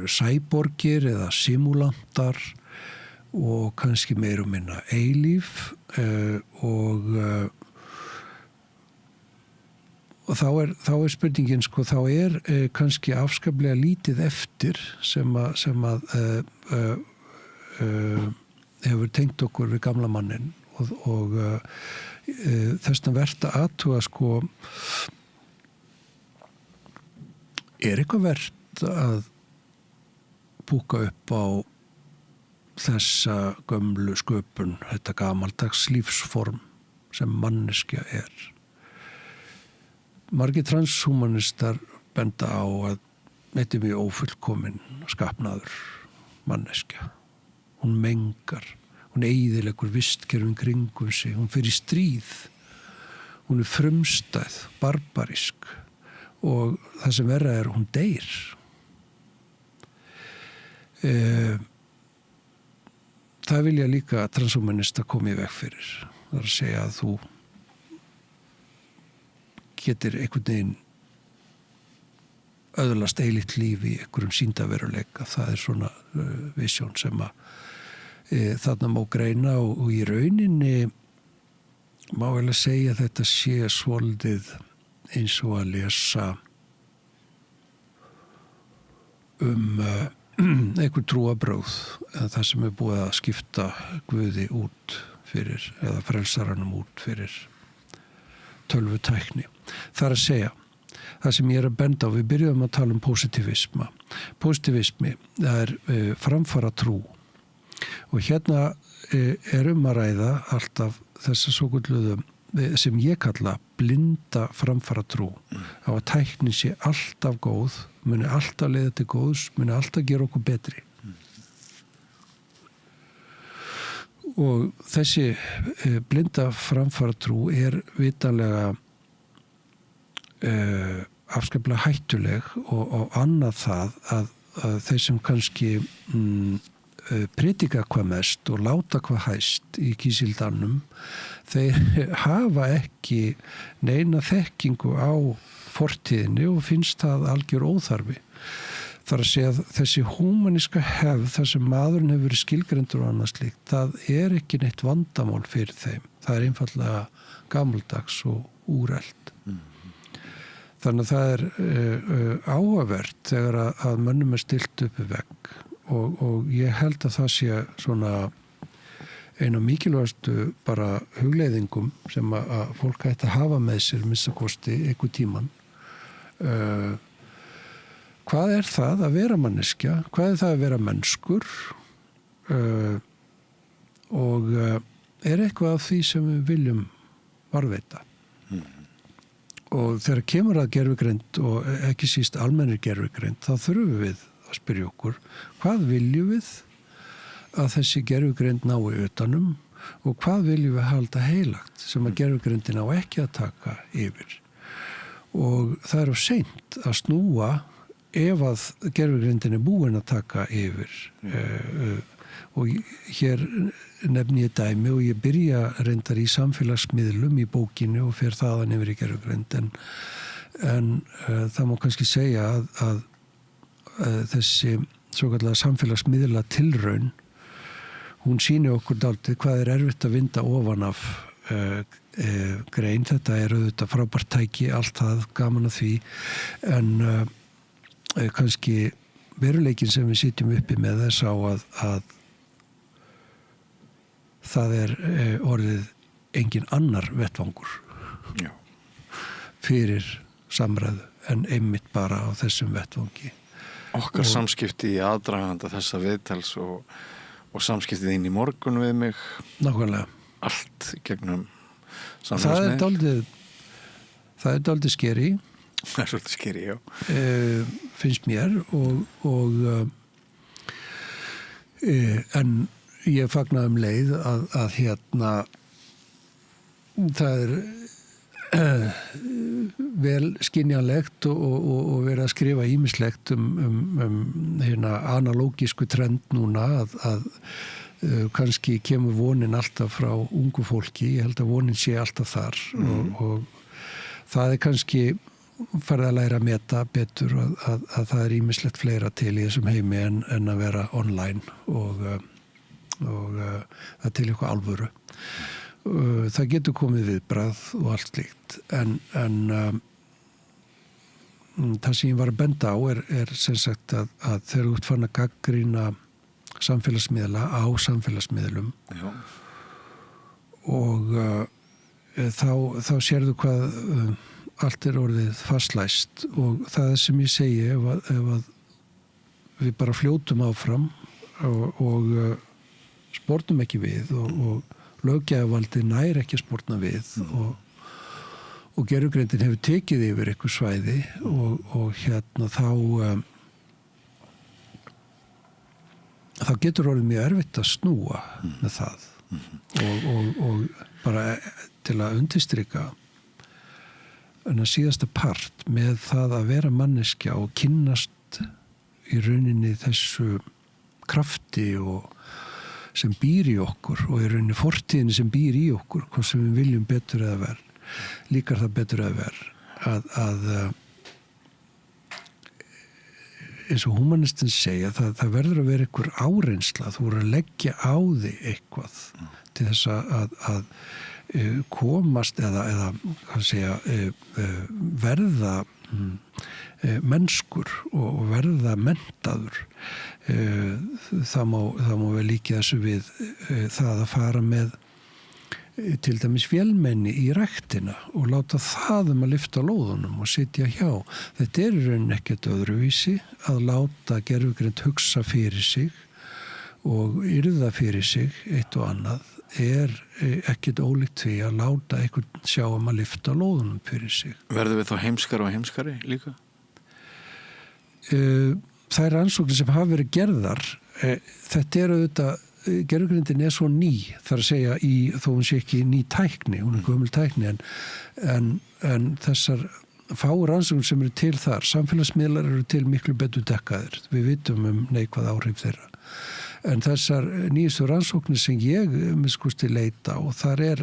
sæborgir eða simulantar og kannski meira minna eilíf og þá spurningin sko, þá kannski afskaplega lítið eftir sem að hefur tengt okkur við gamla mannin og þessna verðt að athuga sko, eitthvað verðt að búka upp á þessa gömlu sköpun, þetta gamaldags lífsform sem manneskja Margir transhumanistar benda á að þetta mjög ófullkomin skapnaður manneskja. Hún mengar, hún eyðileggur vistkerfin kringum sig, hún fer í stríð, hún frumstæð, barbarisk og það sem verra hún deyr. Það vilja líka transhumanista koma í veg fyrir. Það að segja að þú getur einhvern veginn öðlast eilíft líf í einhverjum sýndaveruleika. Það svona visjón sem að þarna má greina og í rauninni má vel að segja að þetta sé svolítið eins og að lesa einhver trúarbrögð það sem búið að skipta Guði út fyrir eða frelsaranum út fyrir tölvutækni. Það að segja, það sem ég að benda á, við byrjuðum að tala um positivisma. Positivismi, það framfara trú og hérna að ræða alltaf þessa svokölluðu sem ég kalla blinda framfara trú á að tæknin sé alltaf góð, muni alltaf leiða til góðs, muni alltaf gera okkur betri. Og þessi blinda framfara trú vitanlega afskaplega hættuleg og annað það að þeir sem kannski predika hvað mest og láta hvað hæst í Kísildalnum, þeir hafa ekki neina þekkingu á fortíðinni og finnst það algjör óþarfi. Það að segja að þessi húmaníska hefð, þar sem maðurinn hefur verið skilgreindur og annað slíkt, það ekki neitt vandamál fyrir þeim. Það einfaldlega gamaldags og úrelt. Þannig að það áhugavert þegar að mönnum stilt upp í vegg og ég held að það sé svona eina mikilvægastu bara hugleiðingum sem að fólk ætti að hafa með sér minnstakosti einhver tíman. Hvað er það að vera manneskja? Hvað er það að vera mennskur? Og er eitthvað af því sem við viljum varðveita? Og þegar kemur að gervigreind og ekki síst almennir gervigreind, þá þurfum við að spyrja okkur, hvað viljum við að þessi gervigreind nái utanum og hvað viljum við halda heilagt sem að gervigreindin á ekki að taka yfir. Og það er of seint að snúa ef að gervigreindin er búin að taka yfir. Og hér nefni ég dæmi og ég byrja reyndar í samfélagsmiðlum í bókinu og fer þaðan yfir í gervigreind en það má kannski segja að þessi svokallega samfélagsmiðla tilraun hún sýni okkur dálítið hvað er erfitt að vinda ofan af grein. Þetta er auðvitað frábært tæki, allt það, gaman að því en kannski veruleikin sem við sitjum uppi með þess á að það er orðið engin annar vettvangur fyrir samræðu en einmitt bara á þessum vettvangi. Okkar samskipti í aðdraganda þessa viðtals og samskiptið inn í morgun við mig. Nákvæmlega. Allt gegnum samfélagsmiðl. Það er dálítið skeri. Það er svolítið skeri, já. Finnst mér en ég fagnaði leið að hérna það er vel skynjanlegt og verið að skrifa ýmislegt hérna analógísku trend núna að kannski kemur vonin alltaf frá ungu fólki. Ég held að vonin sé alltaf þar og það er kannski farið að læra að meta betur að það er ýmislegt fleira til í þessum heimi en að vera online og það til eitthvað alvöru. Það getur komið viðbragð og allt slíkt en það sem ég var að benda á er sem sagt að þegar þú ert farin að gagnrýna samfélagsmiðla á samfélagsmiðlum og þá sérðu hvað allt er orðið fastlæst og það sem ég segi ef að við bara fljótum áfram og sportum ekki við og löggjafarvaldið nær ekki að sportna við og gervigreindin hefur tekið yfir eitthvað svæði og hérna þá getur orðið mjög erfitt að snúa með það og bara til að undirstrika en að síðasta part með það að vera manneskja og kynnast í rauninni þessu krafti og sem býr í okkur og í rauninni fortíðinni sem býr í okkur, hvað sem við viljum betur eða verð líkar það betur eða verð að eins og humanistinn segja það verður að vera einhver áreynsla, þú verður að leggja á þig eitthvað til þess að komast eða hvað segja verða mennskur og verða menntaður. Það má vel líka þessu við það að fara með til dæmis vélmenni í ræktina og láta það að lyfta lóðunum og sitja hjá. Þetta er í rauninni ekkert öðruvísi að láta gervigreind hugsa fyrir sig og yrða fyrir sig eitt og annað er ekkert ólíkt því að láta einhvern sjá að lyfta lóðunum fyrir sig. Verður við þá heimskari og heimskari líka? Það er rannsóknir sem hafa verið gerðar. Þetta er auðvitað, gervigreindin er svo ný, þar að segja þó hún sé ekki ný tækni, hún er gömul tækni en þessar fáu rannsóknir sem eru til þar, samfélagsmiðlar eru til miklu betur dekkaðir. Við vitum neikvæð áhrif þeirra. En þessar nýjustu rannsóknir sem ég miskusti leita og þar er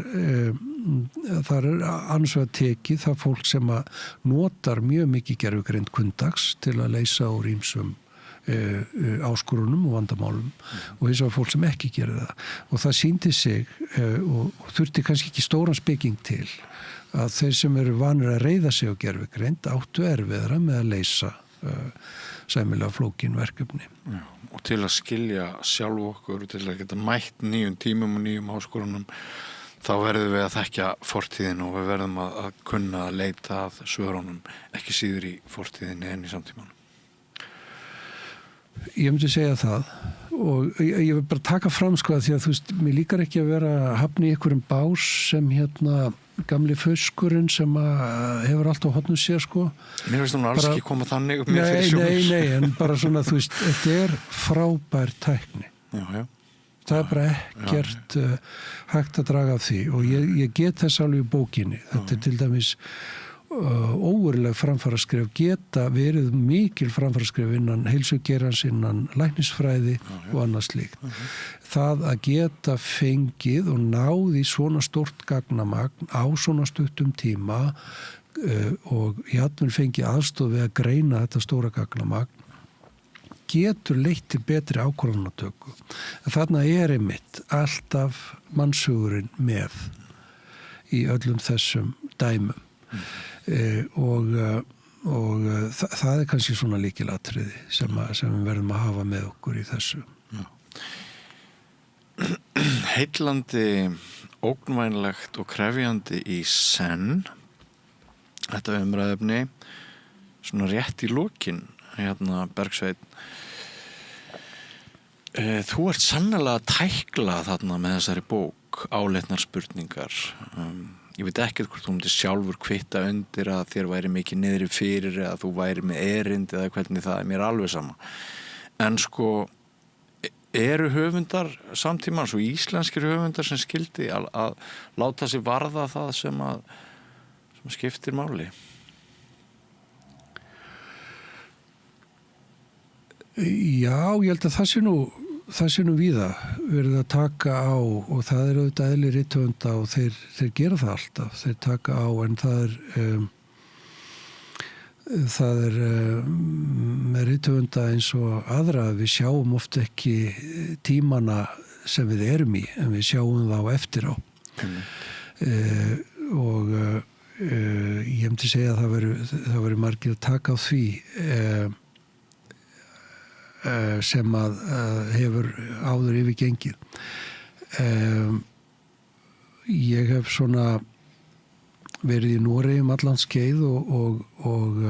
annars vegar tekið það fólk sem að notar mjög mikið gervigreind kundags til að leysa úr ýmsum áskorunum og vandamálum og hins vegar fólk sem ekki gerir það. Og það sýndi sig og þurfti kannski ekki stóran speking til að þeir sem eru vanir að reiða sig á gervigreind áttu erfiðara með að leysa sæmilega flókin verkefni. Já, og til að skilja sjálf okkur, til að geta mætt nýjum tímum og nýjum áskorunum, þá verðum við að þekkja fortíðin og við verðum að kunna að leita að svörunum, ekki síður í fortíðinni en í samtímanum. Ég myndi segja það og ég vil bara taka fram sko að því að þú veist, mér líkar ekki að vera að hafna í einhverjum bás sem gamli föskurinn sem hefur alltaf hotnum sér sko. Mér finnst hún alls ekki koma þannig upp mér fyrir sjónum. Nei, en bara svona þú veist, þetta frábær tækni. Já. Það bara ekkert hægt að draga af því og ég get þess alveg í bókinni. Þetta til dæmis óveruleg framfaraskref geta verið mikil framfaraskref innan heilsugeirans, innan læknisfræði og annað slíkt. Það að geta fengið og náð í svona stórt gagnamagn á svona stuttum tíma og jafnvel fengið aðstoð við að greina þetta stóra gagnamagn getur leitt til betri ákvarðanatöku. Þarna einmitt alltaf mannshugurinn með í öllum þessum dæmum. Og það kannski svona lykilatriði sem við verðum að hafa með okkur í þessu. Já. Heillandi, ógnvænlegt og krefjandi í senn, þetta umræðefni, svona rétt í lokin, Bergsveinn. Þú ert sannlega að tækla þarna með þessari bók, áleitnar spurningar. Ég veit ekkert hvort þú myndir sjálfur kvitta undir að þér væri mikið niðri fyrir eða þú væri með erind eða hvernig það mér alveg sama. En sko, eru höfundar samtímans og íslenskir höfundar sem skildi að láta sig varða það sem skiptir máli? Já, ég held að það sé nú víða verið að taka á og það er auðvitað eðli rithöfunda og þeir gera það alltaf, þeir taka á en það er með rithöfunda eins og aðra við sjáum oft ekki tímana sem við erum í en við sjáum þá eftir á og ég myndi segja að það veri margir að taka á því sem að hefur áður yfirgengið. Ég hef svona verið í Noregi allan skeið og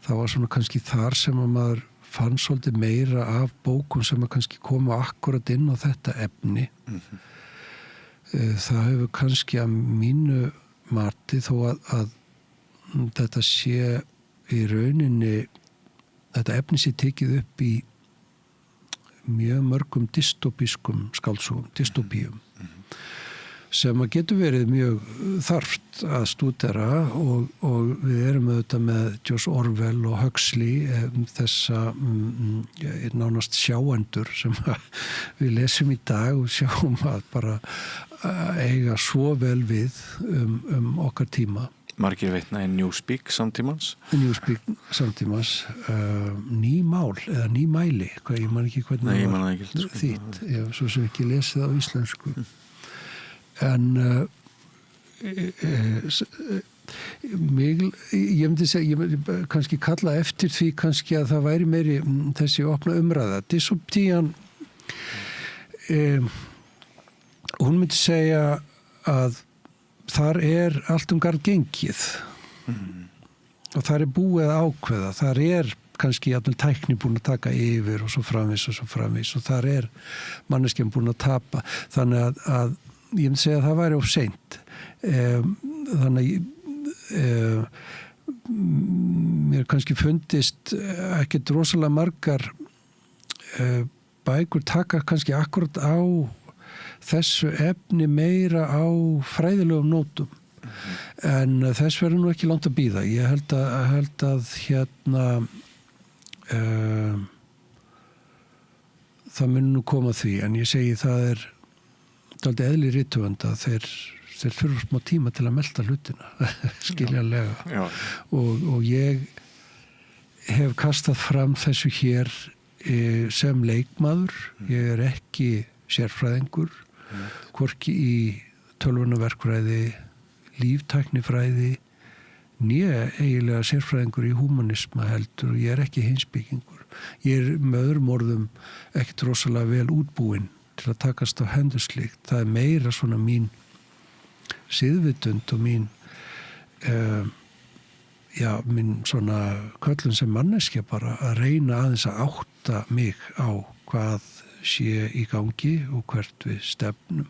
það var svona kannski þar sem að maður fann svolítið meira af bókum sem að kannski koma akkurat inn á þetta efni. Það hefur kannski að mínu mati þó að þetta sé í rauninni þetta efni sé tekið upp í mjög mörgum dystopískum skáldsögum, dystopíum sem að getur verið mjög þarft að stúdera og við erum auðvitað með George Orwell og Huxley þessa nánast sjáendur sem við lesum í dag og sjáum að bara eiga svo vel við okkar tíma. Margir veitna í Newspeak samtímans. Ný mál eða ný mæli, ég man ekki hvernig það var þýtt, svo sem ekki lesið á íslensku. En ég myndi kannski kalla eftir því kannski að það væri meiri þessi opna umræða. Dystopían, hún myndi segja að þar allt garð gengið og þar búið að ákveða, þar kannski jafnvel tækni búin að taka yfir og svo framvís og þar manneskjan búin að tapa þannig að ég myndi segja að það væri of seint þannig mér kannski fundist ekkert rosalega margar bækur taka kannski akkurat á þessu efni meira á fræðilegum nótum en þess verður nú ekki langt að bíða. Ég held að það mun nú koma því en ég segi það dálítið eðli rithöfunda þeir þurfa smá tíma til að melta hlutina skiljanlega og ég hef kastað fram þessu hér sem leikmaður. Ég ekki sérfræðingur hvorki í tölvunaverkfræði, líftæknifræði né eiginlega sérfræðingur í húmanisma heldur og ég er ekki heimspekingur. Ég er með öðrum orðum ekkert rosalega vel útbúinn til að takast á hendur slíkt. Það er meira svona mín siðvitund og mín minn svona köllun sem manneskja bara að reyna aðeins að átta mig á hvað sé í gangi og hvert við stefnum.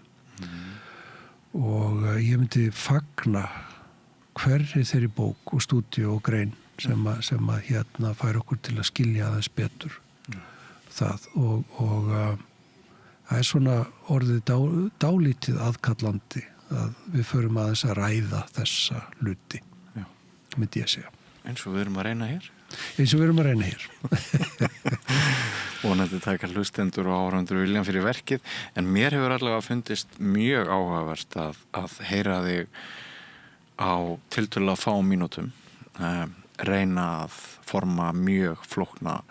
Og ég myndi fagna hverri þeirri bók og stúdíu og grein sem að hérna fær okkur til að skilja aðeins betur það og það er svona orðið dálítið aðkallandi að við förum aðeins að ræða þessa hluti, myndi ég segja. Eins og við erum að reyna hér? Eins og við erum að reyna hér. Vonandi taka hlustendur og áhorfendur viljan fyrir verkið, en mér hefur allavega fundist mjög áhugavert að heyra þig á tiltölulega fá mínútum reyna að forma mjög flókna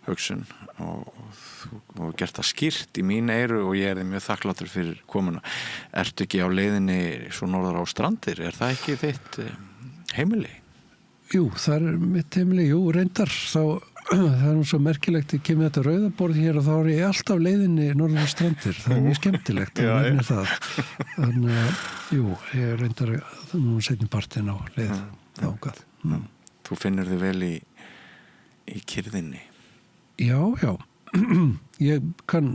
hugsun og gert það skýrt í mín eyru og ég er þið mjög þakklátur fyrir komuna. Ertu ekki á leiðinni svo norður á Strandir? Er það ekki þitt heimili? Jú, það er mitt heimili, reyndar þá það er nú svo merkilegt, ég kemur þetta rauðaborð hér og þá er ég alltaf leiðinni norður á Strandir, það er mjög skemmtilegt að nefna það. Þannig að, ég reyndar nú setjum partinn á leið þangað. Þú finnur þig vel í kyrðinni? Já, ég kann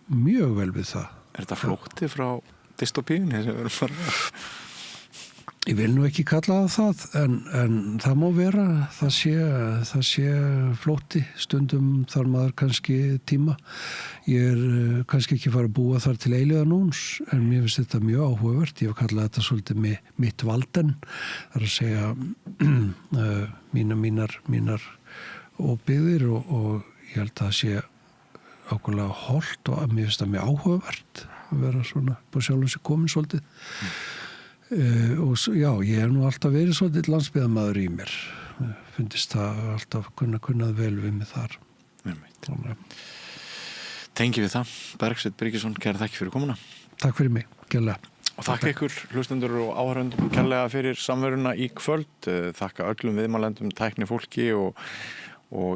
mjög vel við það. Er þetta flótti frá dystopíunni sem við erum farið? Ég vil nú ekki kalla það, en það má vera, það sé flótti, stundum þar maður kannski tíma. Ég er kannski ekki fara að búa þar til eilíðanúns, en mér finnst þetta mjög áhugavert. Ég hef kallað þetta svolítið mitt valden, það er að segja mínar óbyggðir og ég held að það sé ákveðlega hollt og mér finnst það mjög áhugavert að vera svona på sjálfum sig komin svolítið. Og ég hef nú alltaf verið svolítið landsbyggðarmaður í mér. Finnst það alltaf kunnað vel við mig þar. Tengi við það. Bergsveinn Birgisson, kæra þakki fyrir komuna. Takk fyrir mig, kærlega. Og þakka ykkur hlustendur og áhorfendur kærlega fyrir samveruna í kvöld. Þakka öllum viðmælendum, tækni fólki og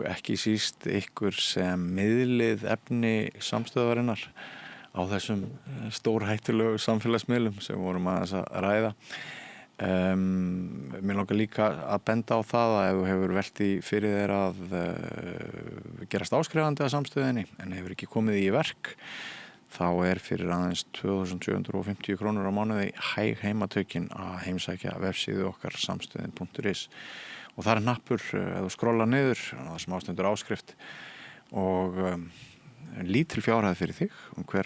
ekki síst ykkur sem miðlið efni samstöðvarinnar á þessum stórhættulegu samfélagsmiðlum sem vorum aðeins að ræða. Mér langar líka að benda á það að ef þú hefur velt í fyrir þér að gerast áskrifandi að samstöðinni en hefur ekki komið í verk, þá er fyrir aðeins 2.750 krónur á mánuði hæg heimatökin að heimsækja vefsíðu okkar samstöðin.is og það er hnappur ef þú skrolla niður og það sem ástendur áskrift og lítil fjárhæð fyrir þig hver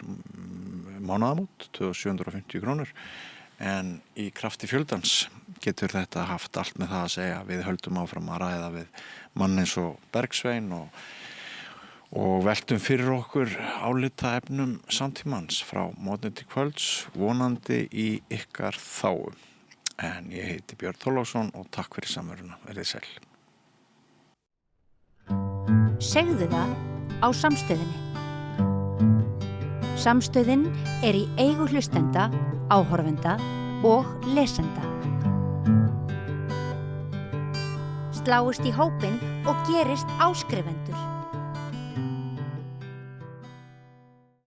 mánaðamót, 2.750 krónur, en í krafti fjöldans getur þetta haft allt með það að segja. Við höldum áfram að ræða við mann eins og Bergsveinn og veltum fyrir okkur álita efnum samtímans frá morgni til kvölds, vonandi í ykkar þáu. En ég heiti Björn Þorláksson og takk fyrir samveruna. Verið sæl. Segðu það á Samstöðinni. Samstöðin er í eigu hlustenda, áhorfenda og lesenda. Sláist í hópinn og gerist áskrifendur.